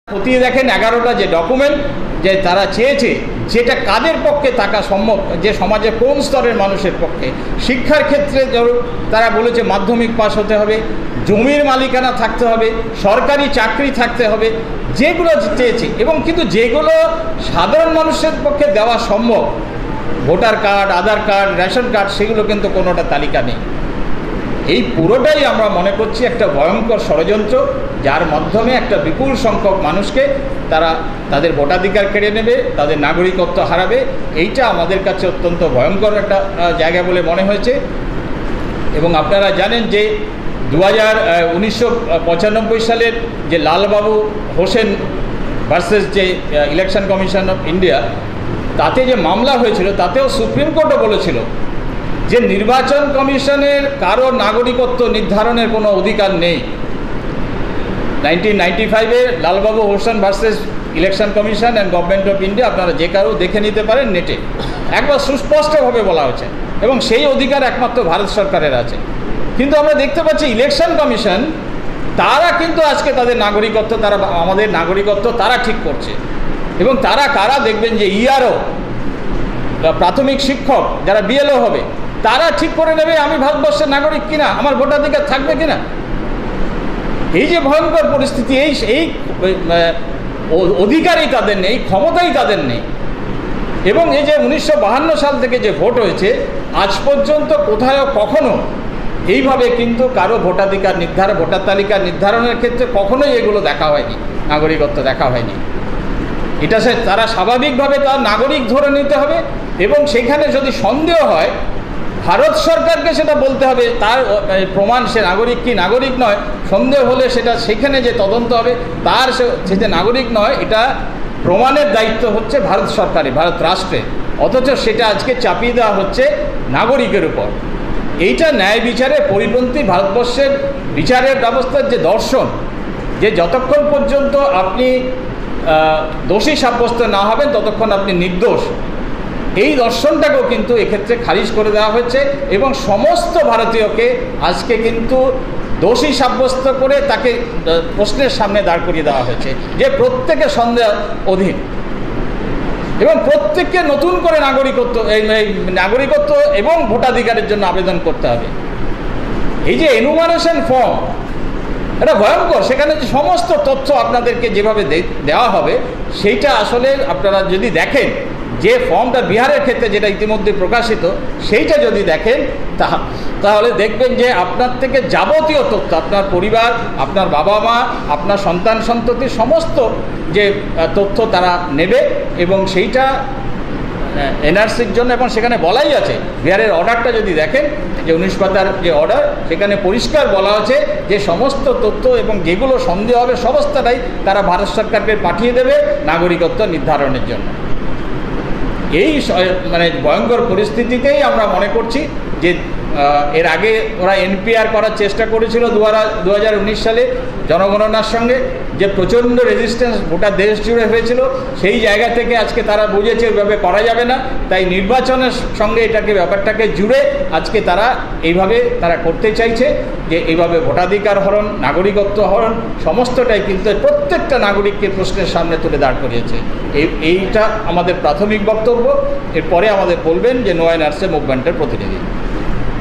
খতিয়ে দেখেন 11টা যে ডকুমেন্ট যে তারা চেয়েছে সেটা কাদের পক্ষে থাকা সম্ভব, যে সমাজে কোন স্তরের মানুষের পক্ষে। শিক্ষার ক্ষেত্রে তারা বলেছে মাধ্যমিক পাস হতে হবে, জমির মালিকানা থাকতে হবে, সরকারি চাকরি থাকতে হবে, যেগুলো চেয়েছে। এবং কিন্তু যেগুলো সাধারণ মানুষের পক্ষে দেওয়া সম্ভব, ভোটার কার্ড, আধার কার্ড, রেশন কার্ড, সেগুলো কিন্তু কোনোটা তালিকা নেই। এই পুরোটাই আমরা মনে করছি একটা ভয়ঙ্কর ষড়যন্ত্র, যার মাধ্যমে একটা বিপুল সংখ্যক মানুষকে তারা তাদের ভোটাধিকার কেড়ে নেবে, তাদের নাগরিকত্ব হারাবে। এইটা আমাদের কাছে অত্যন্ত ভয়ঙ্কর একটা জায়গা বলে মনে হয়েছে। এবং আপনারা জানেন যে 1995 সালের যে লালবাবু হোসেন ভার্সেস যে ইলেকশন কমিশন অফ ইন্ডিয়া, তাতে যে মামলা হয়েছিল, তাতেও সুপ্রিম কোর্টও বলেছিল যে নির্বাচন কমিশনের কারো নাগরিকত্ব নির্ধারণের কোনো অধিকার নেই। 1995-এ Lalbabu Hussain versus election commission and government of India, আপনারা যে কারো দেখে নিতে পারেন নেটে, একবার সুস্পষ্টভাবে বলা হয়েছে। এবং সেই অধিকার একমাত্র ভারত সরকারের আছে। কিন্তু আমরা দেখতে পাচ্ছি ইলেকশন কমিশন তারা কিন্তু আজকে তাদের নাগরিকত্ব, তারা আমাদের নাগরিকত্ব তারা ঠিক করছে। এবং তারা কারা দেখবেন যে ইআরও, প্রাথমিক শিক্ষক যারা বিএলও হবে, তারা ঠিক করে নেবে আমি ভারতবর্ষের নাগরিক কিনা, আমার ভোটাধিকার থাকবে কিনা। এই যে ভয়ঙ্কর পরিস্থিতি, এই অধিকারই তাদের নেই, ক্ষমতাই তাদের নেই। এবং এই যে 1952 সাল থেকে যে ভোট হয়েছে, আজ পর্যন্ত কোথাও কখনো এইভাবে কিন্তু কারো ভোটাধিকার ভোটার তালিকা নির্ধারণের ক্ষেত্রে কখনোই এগুলো দেখা হয়নি, নাগরিকত্ব দেখা হয়নি। এটা তারা স্বাভাবিকভাবে তার নাগরিক ধরে নিতে হবে। এবং সেখানে যদি সন্দেহ হয়, ভারত সরকারকে সেটা বলতে হবে, তার প্রমাণ সে নাগরিক কি নাগরিক নয়। সন্দেহ হলে সেটা সেখানে যে তদন্ত হবে, তার সে যে নাগরিক নয়, এটা প্রমাণের দায়িত্ব হচ্ছে ভারত সরকারের, ভারত রাষ্ট্রে। অথচ সেটা আজকে চাপিয়ে দেওয়া হচ্ছে নাগরিকের উপর। এইটা ন্যায় বিচারে পরিপন্থী। ভারতবর্ষের বিচারের ব্যবস্থার যে দর্শন, যে যতক্ষণ পর্যন্ত আপনি দোষী সাব্যস্ত না হবেন ততক্ষণ আপনি নির্দোষ, এই দর্শনটাকেও কিন্তু এক্ষেত্রে খারিজ করে দেওয়া হয়েছে। এবং সমস্ত ভারতীয়কে আজকে কিন্তু দোষী সাব্যস্ত করে তাকে প্রশ্নের সামনে দাঁড় করিয়ে দেওয়া হয়েছে, যে প্রত্যেকে সন্দেহ অধীন এবং প্রত্যেককে নতুন করে নাগরিকত্ব এবং ভোটাধিকারের জন্য আবেদন করতে হবে। এই যে এনুমারেশন ফর্ম, এটা ভয়ঙ্কর। সেখানে যে সমস্ত তথ্য আপনাদেরকে যেভাবে দেওয়া হবে, সেইটা আসলে আপনারা যদি দেখেন, যে ফর্মটা বিহারের ক্ষেত্রে যেটা ইতিমধ্যে প্রকাশিত, সেইটা যদি দেখেন, তাহলে দেখবেন যে আপনার থেকে যাবতীয় তথ্য, আপনার পরিবার, আপনার বাবা মা, আপনার সন্তান সন্ততি, সমস্ত যে তথ্য তারা নেবে। এবং সেইটা এনআরসির জন্য, এবং সেখানে বলাই আছে, বিহারের অর্ডারটা যদি দেখেন, যে 19 পাতার যে অর্ডার, সেখানে পরিষ্কার বলা আছে যে সমস্ত তথ্য এবং যেগুলো সন্দেহ হবে সমস্তটাই তারা ভারত সরকারকে পাঠিয়ে দেবে নাগরিকত্ব নির্ধারণের জন্য। এই ভয়ঙ্কর পরিস্থিতিতেই আমরা মনে করছি যে এর আগে ওরা এনপিআর করার চেষ্টা করেছিল 2019 সালে জনগণনার সঙ্গে, যে প্রচণ্ড রেজিস্ট্যান্স গোটা দেশ জুড়ে হয়েছিল। সেই জায়গা থেকে আজকে তারা বুঝেছে ওইভাবে করা যাবে না, তাই নির্বাচনের সঙ্গে ব্যাপারটাকে জুড়ে আজকে তারা এইভাবে করতে চাইছে, যে এইভাবে ভোটাধিকার হরণ, নাগরিকত্ব হরণ, সমস্তটাই কিন্তু প্রত্যেকটা নাগরিককে প্রশ্নের সামনে তুলে দাঁড় করিয়েছে। এইটা আমাদের প্রাথমিক বক্তব্য। এরপরে আমাদের বলবেন যে নো এনআরসি মুভমেন্টের প্রতিনিধি।